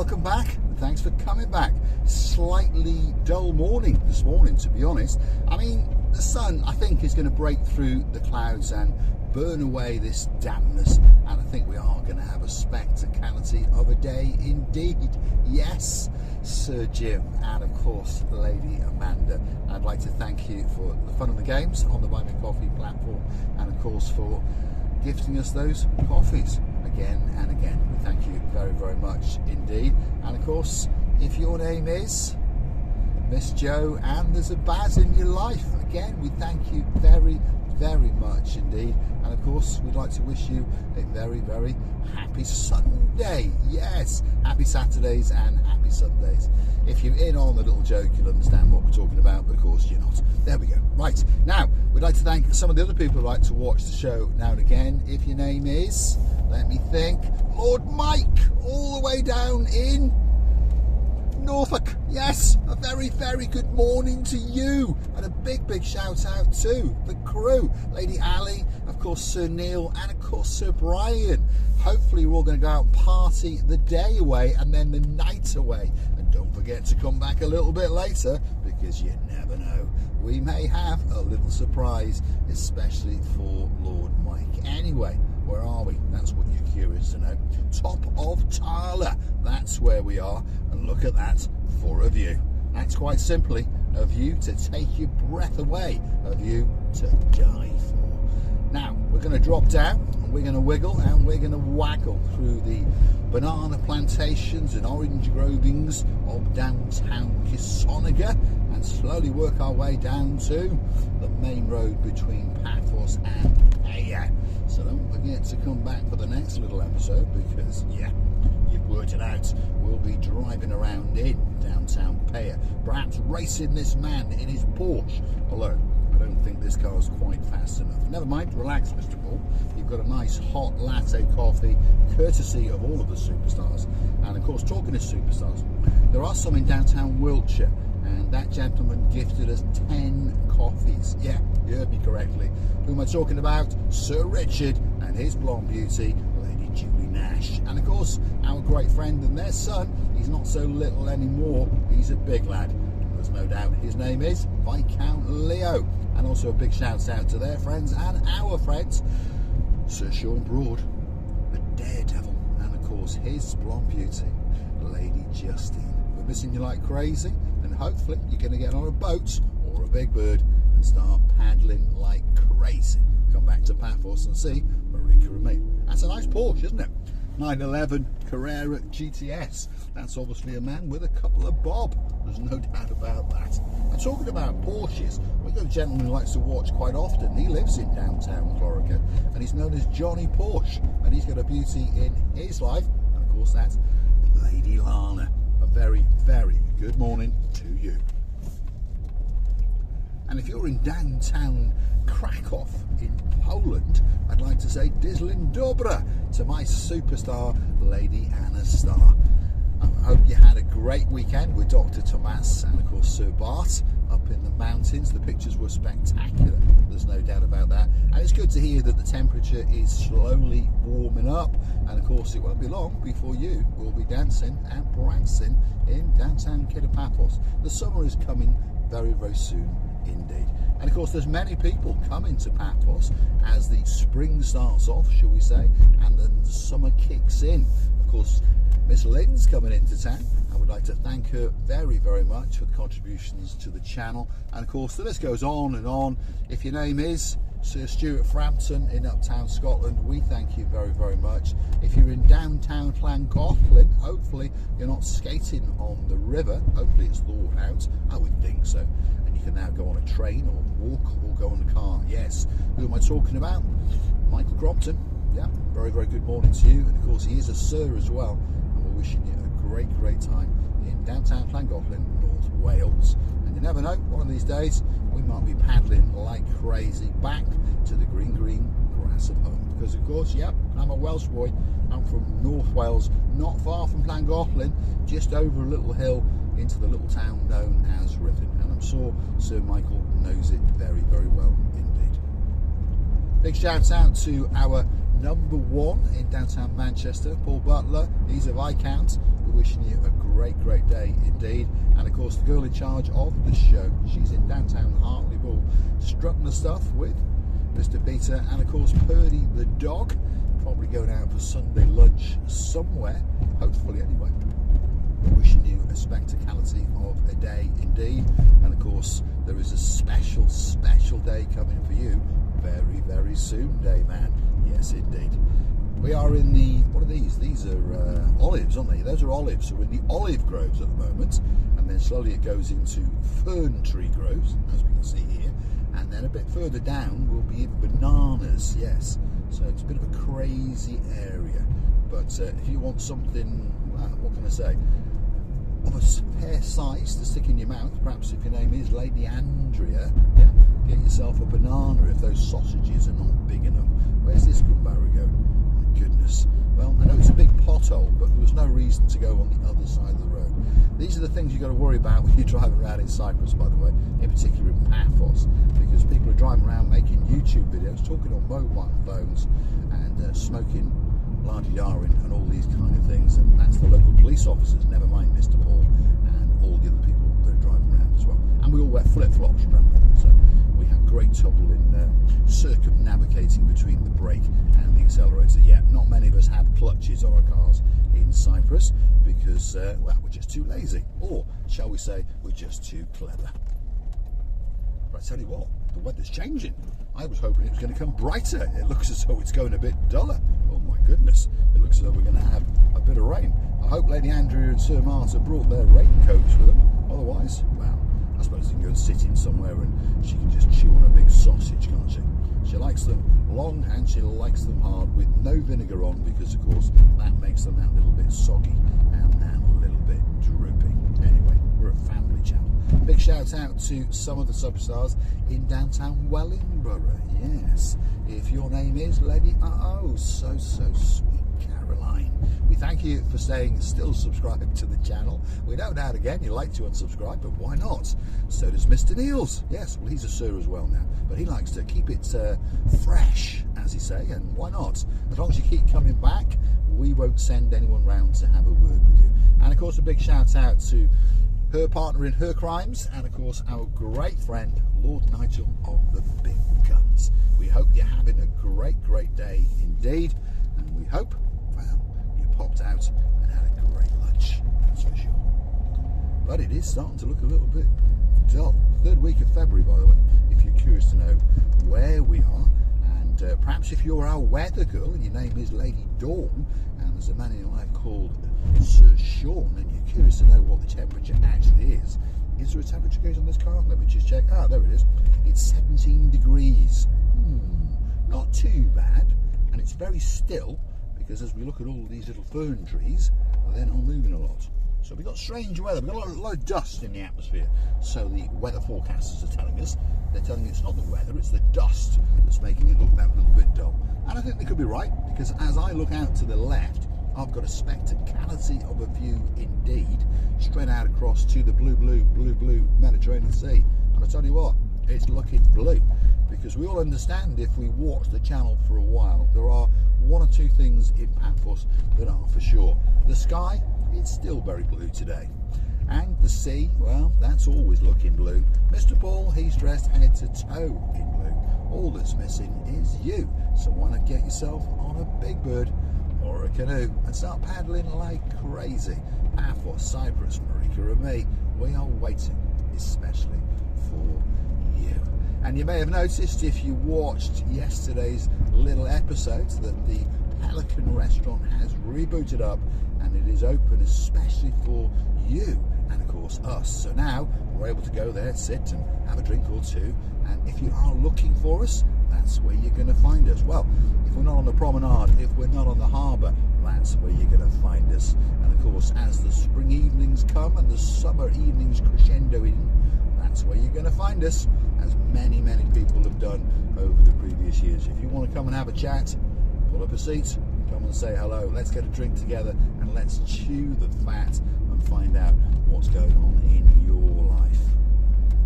welcome back. Thanks for coming back. Slightly dull morning this morning, to be honest. I mean, the sun, I think, is going to break through the clouds and burn away this dampness, and I think we are going to have a spectacality of a day indeed. Yes, Sir Jim, and of course Lady Amanda. I'd like to thank you for the fun of the games on the Buy Me Coffee platform, and of course for gifting us those coffees again and again. We thank you very, very much indeed. And of course, if your name is Miss Joe and there's a Baz in your life, again, we thank you very, very much indeed. And of course, we'd like to wish you a very, very happy Sunday. Yes, happy Saturdays and happy Sundays. If you're in on the little joke, you'll understand what we're talking about, but of course you're not. There we go. Right, now, we'd like to thank some of the other people who like to watch the show now and again. If your name is, let me think, Lord Mike, all the way down in Norfolk. Yes, a very, very good morning to you, and a big, big shout out to the crew, Lady Ali, of course Sir Neil, and of course Sir Brian. Hopefully we're all going to go out and party the day away and then the night away, and don't forget to come back a little bit later, because you never know, we may have a little surprise, especially for Lord Mike. Anyway, where are we? That's what you're curious to know. Top of Tala, that's where we are, and look at that for a view. That's quite simply a view to take your breath away, a view to die for. Now, we're going to drop down, and we're going to wiggle, and we're going to waggle through the banana plantations and orange grovings of downtown Kisoniga, and slowly work our way down to the main road between Paphos and Peyia. So don't forget to come back for the next little episode, because, yeah, you've worked it out. We'll be driving around in downtown Peyia, perhaps racing this man in his Porsche, although I don't think this car's quite fast enough. Never mind, relax, Mr. Paul. You've got a nice hot latte coffee, courtesy of all of the superstars. And of course, talking of superstars, there are some in downtown Wiltshire, and that gentleman gifted us 10 coffees. Yeah, you heard me correctly. Who am I talking about? Sir Richard and his blonde beauty, Lady Julie Nash. And of course, our great friend and their son, he's not so little anymore, he's a big lad. There's no doubt his name is Viscount Leo. And also a big shout out to their friends and our friends, Sir Sean Broad, the Daredevil, and of course his blonde beauty, Lady Justine. We're missing you like crazy, and hopefully you're going to get on a boat or a big bird and start paddling like crazy. Come back to Paphos and see Marika and me. That's a nice Porsche, isn't it? 911 Carrera GTS. That's obviously a man with a couple of bob. There's no doubt about that. And talking about Porsches, we've got a gentleman who likes to watch quite often. He lives in downtown Florica, and he's known as Johnny Porsche. And he's got a beauty in his life, and of course that's Lady Lana. A very, very good morning to you. And if you're in downtown Krakow in Poland, I'd like to say Dyslin Dobra to my superstar, Lady Anna Starr. I hope you had a great weekend with Dr. Tomas and of course Sir Bart up in the mountains. The pictures were spectacular, there's no doubt about that. And it's good to hear that the temperature is slowly warming up, and of course it won't be long before you will be dancing and prancing in downtown Paphos. The summer is coming very, very soon indeed. And of course there's many people coming to Paphos as the spring starts off, shall we say, and then the summer kicks in. Of course Miss Lynn's coming into town. I would like to thank her very, very much for the contributions to the channel. And of course the list goes on and on. If your name is Sir Stuart Frampton in Uptown Scotland, we thank you very, very much. If you're in downtown Llangollen, hopefully you're not skating on the river. Hopefully it's thawed out. I would think so. And you can now go on a train or walk or go in a car. Yes. Who am I talking about? Michael Crompton. Yeah, very, very good morning to you. And of course he is a sir as well. And we're wishing you a great, great time in downtown Llangollen, North Wales. And you never know, one of these days we might be paddling like crazy back to the green grass of home, because of course, yep, I'm a Welsh boy. I'm from North Wales, not far from Llangollen, just over a little hill into the little town known as Ruthin, and I'm sure Sir Michael knows it very, very well indeed. Big shout out to our number one in downtown Manchester, Paul Butler. He's a Viscount. wishing you a great day indeed. And of course, the girl in charge of the show, she's in downtown Hartlepool, strutting the stuff with Mr. Peter, and of course Purdy the dog, probably going out for Sunday lunch somewhere, hopefully anyway. Wishing you a spectacality of a day indeed. And of course, there is a special day coming for you very soon, day man. Yes indeed. We are in the, what are these? These are olives, aren't they? Those are olives. So we're in the olive groves at the moment, and then slowly it goes into fern tree groves, as we can see here. And then a bit further down will be bananas, yes. So it's a bit of a crazy area. But if you want something, what can I say, of a fair size to stick in your mouth, perhaps if your name is Lady Andrea, yeah, get yourself a banana if those sausages are not big enough. Where's this barrow going? My goodness. Well, I know it's a big pothole, but there was no reason to go on the other side of the road. These are the things you've got to worry about when you're driving around in Cyprus, by the way, in particular in Paphos, because people are driving around making YouTube videos, talking on mobile phones and smoking la-di-da and all these kind of things, and that's the local police officers, never mind Mr. Paul and all the other people that are driving around as well. And we all wear flip-flops, remember, so we have great trouble in circumnavigating between the brake and the accelerator. Yeah, not many of us have clutches on our cars in Cyprus because, well, we're just too lazy, or shall we say, we're just too clever. But I tell you what, the weather's changing. I was hoping it was going to come brighter. It looks as though it's going a bit duller. Oh my goodness, it looks as though we're going to have a bit of rain. I hope Lady Andrea and Sir Martha brought their raincoats with them. Otherwise, well, I suppose they can go and sit in somewhere and she can just chew on a big sausage, can't she? She likes them long and she likes them hard with no vinegar on, because of course that makes them that little bit soggy and a little bit droopy. Anyway, we're a family channel. Big shout out to some of the superstars in downtown Wellingborough. Yes, if your name is Lady so sweet Caroline, we thank you for staying still subscribed to the channel. We no doubt again you'd like to unsubscribe, but why not? So does Mr. Niels. Yes, well, he's a sir as well now, but he likes to keep it fresh, as he say, and why not? As long as you keep coming back, we won't send anyone round to have a word with you. And of course, a big shout out to her partner in her crimes, and of course our great friend Lord Nigel of the Big Guns. We hope you're having a great day indeed, and we hope, well, you popped out and had a great lunch, that's for sure. But it is starting to look a little bit dull. Third week of February, by the way, if you're curious to know where we are. And perhaps if you're our weather girl and your name is Lady Dawn, and there's a man in your life called Sir Sean, and you're curious to know what the temperature actually is there a temperature gauge on this car? Let me just check. Ah, there it is. It's 17 degrees. Not too bad, and it's very still, because as we look at all these little fern trees, they're not moving a lot. So we've got strange weather. We've got a lot of dust in the atmosphere. So the weather forecasters are telling us, they're telling it's not the weather, it's the dust that's making it look that little bit dull. And I think they could be right, because as I look out to the left, I've got a spectacality of a view indeed, straight out across to the blue Mediterranean Sea. And I tell you what, it's looking blue, because we all understand if we watch the channel for a while, there are one or two things in Paphos that are for sure. The sky, it's still very blue today. And the sea, well, that's always looking blue. Mr. Paul, he's dressed head to toe in blue. All that's missing is you. So why not get yourself on a big bird or a canoe and start paddling like crazy. Paphos Cyprus, Marika and me, we are waiting, especially for you. And you may have noticed, if you watched yesterday's little episode, that the Pelican restaurant has rebooted up and it is open especially for you and of course us. So now we're able to go there, sit and have a drink or two, and if you are looking for us, that's where you're going to find us. Well, if we're not on the promenade, if we're not on the harbour, that's where you're going to find us. And of course, as the spring evenings come and the summer evenings crescendo in, that's where you're going to find us, as many people have done over the previous years. If you want to come and have a chat, pull up a seat, come and say hello, let's get a drink together and let's chew the fat and find out what's going on in your life.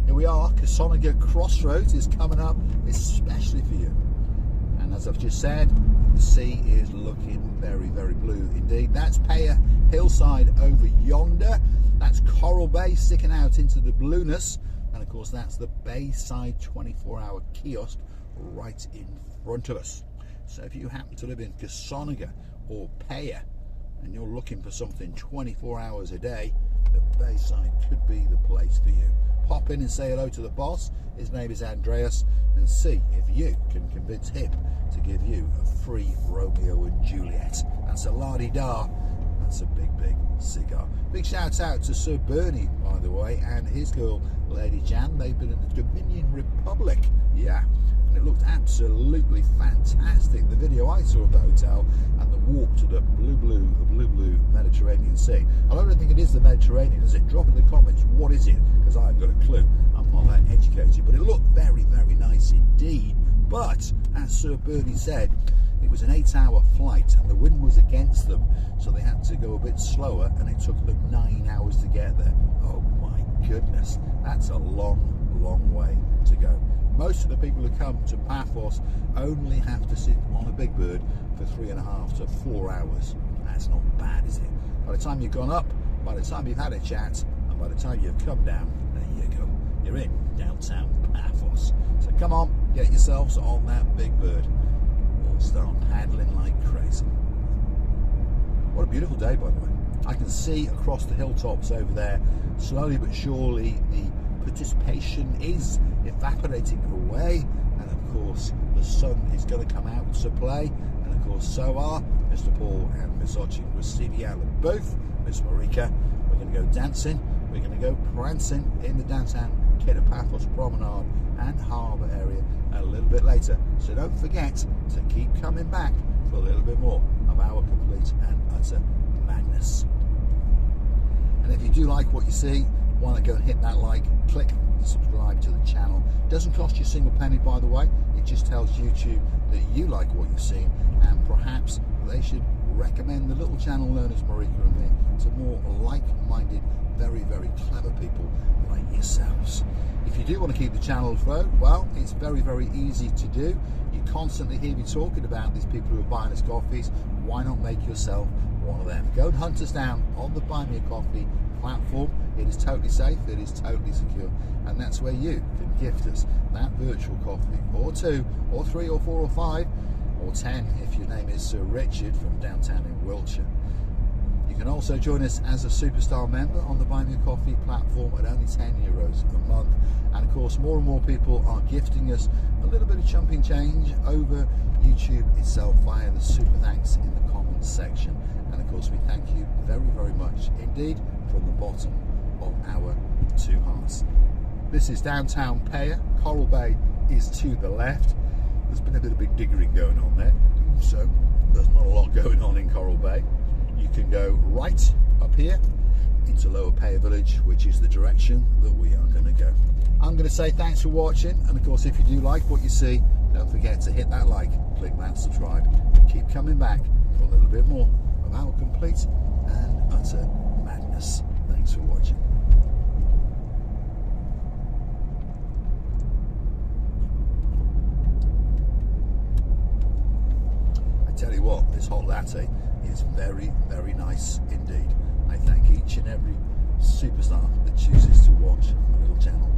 Here we are, Kasoniga Crossroads is coming up especially for you. And as I've just said, the sea is looking very, very blue indeed. That's Peyia hillside over yonder. That's Coral Bay sticking out into the blueness. And of course, that's the Bayside 24-hour kiosk right in front of us. So if you happen to live in Cassoniga or Peyia and you're looking for something 24 hours a day, the Bayside could be the place for you. Pop in and say hello to the boss. His name is Andreas, and see if you can convince him to give you a free Romeo and Juliet. That's a la-di-da. That's a big, big cigar. Big shout out to Sir Bernie, by the way, and his girl, Lady Jan. They've been in the Dominion Republic. Yeah. And it looked absolutely fantastic. The video I saw of the hotel and the walk to the blue Mediterranean Sea. I don't think it is the Mediterranean, is it? Drop in the comments, what is it? Because I haven't got a clue. I'm not that educated, but it looked very, very nice indeed. But as Sir Bernie said, it was an 8-hour flight and the wind was against them, so they had to go a bit slower, and it took them 9 hours to get there. Oh my goodness, that's a long, long way to go. Most of the people who come to Paphos only have to sit on a big bird for 3.5 to 4 hours. That's not bad, is it? By the time you've gone up, by the time you've had a chat, and by the time you've come down, there you go. You're in downtown Paphos. So come on, get yourselves on that big bird. We'll start paddling like crazy. What a beautiful day, by the way. I can see across the hilltops over there, slowly but surely, the participation is evaporating away, and of course the sun is going to come out to play, and of course so are Mr. Paul and Miss Christinia, both Miss Marika. We're going to go dancing, we're going to go prancing in the downtown Kid of Paphos promenade and harbour area a little bit later, so don't forget to keep coming back for a little bit more of our complete and utter madness. And if you do like what you see, why not go and hit that like, click subscribe to the channel. Doesn't cost you a single penny, by the way. It just tells YouTube that you like what you've seen, and perhaps they should recommend the little channel known as Marika and me to more like-minded, very, very clever people like yourselves. If you do want to keep the channel afloat, well, it's very, very easy to do. You constantly hear me talking about these people who are buying us coffees. Why not make yourself one of them? Go and hunt us down on the Buy Me a Coffee platform. It is totally safe, it is totally secure, and that's where you can gift us that virtual coffee, or 2, or 3, or 4, or 5, or 10 if your name is Sir Richard from downtown in Wiltshire. You can also join us as a superstar member on the Buy Me a Coffee platform at only €10 a month, and of course more and more people are gifting us a little bit of chumping change over YouTube itself via the super thanks in the comments section. And of course we thank you very, very much indeed from the bottom of our 2 hearts. This is downtown Peyia. Coral Bay is to the left. There's been a bit of big diggering going on there, so there's not a lot going on in Coral Bay. You can go right up here into Lower Peyia Village, which is the direction that we are going to go. I'm going to say thanks for watching, and of course if you do like what you see, don't forget to hit that like, click that subscribe, and keep coming back for a little bit more of our complete and utter madness. Thanks for watching. I tell you what, this hot latte is very, very nice indeed. I thank each and every superstar that chooses to watch my little channel.